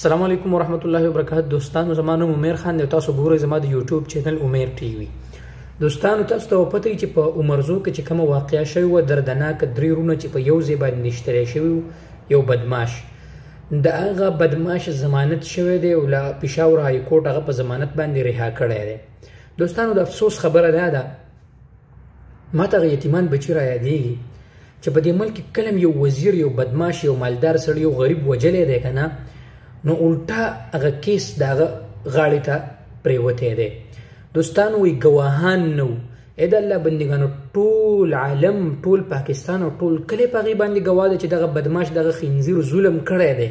السلام علیکم ورحمت الله وبرکاته. دوستانو زمانو عمر خان د تاسو ګورئ زما د یوټیوب چینل عمر ټي وي. دوستانو تاسو ته پته چې په عمرزو کې چې کوم واقعیا شوی و دردناک درې رونه چې په یو ځای باندې نشتري شوی یو بدمعاش د هغه بدمعاش ضمانت شوی دی او لا پشاور هائیکورٹ هغه په ضمانت باندې رها کړی دی. دوستانو د افسوس خبره ده ماته یتیمان بچی را یادېږي چې په دې ملک کلم یو وزیر یو بدمعاش یو مالدار سړی یو غریب وجلی دی کنه نو الټا هغه کیس دغه غاړې ته پریوتی دی. دوستانو وی ګواهان نو د الله بندګانو ټول عالم ټول پاکستان او ټول کلی په هغې باندې ګواه ده چې دغه بدمعاش دغه خنزیر ظلم کړی دی.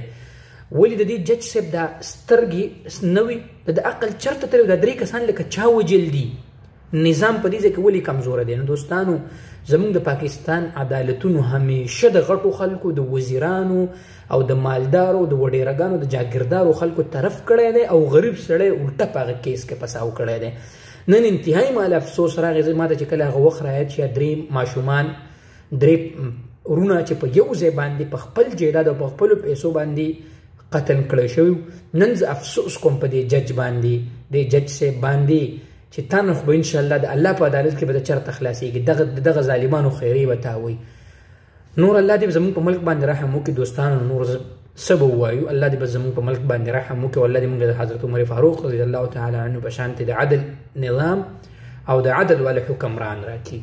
ولې د دې جج صاحب دا سترګې نه وي د عقل چرته تللی دا درې کسان لکه چا وجل دي نظام په دې ځای کې ولې کمزوره دی. نو دوستانو زموږ د پاکستان عدالتونو همیشه د غټو خلکو د وزیرانو او د مالدارو د وډیرګانو د جاګیردارو خلکو طرف کړی دی او غریب سړی الټه په هغه کیس کې پساو کړی دی. نن انتهایی مال افسوس راغی زه ماته چې کله هغه وخت رایاد شي درې ماشومان درې ورونه چې په یو ځای باندې په خپل جایداد او په خپلو پیسو باندې قتل کړی شوي. نن زه افسوس کوم په دې جج باندې د جج صاحب باندې چې تا نه خو به انشاءالله د الله په عدالت کې به د چرته خلاصېږي دغه ظالمانو خیرې به تا وایي. نور الله دې زموږ په ملک باندې رحم وکړي. دوستانو نور څه به ووایو الله دې به زموږ په ملک باندې رحم وکړي او الله دې موږ د حضرت عمر فاروق رضی الله تعالی عنه په شانتې د عدل نظام او د عدل والا حکمران راکړي.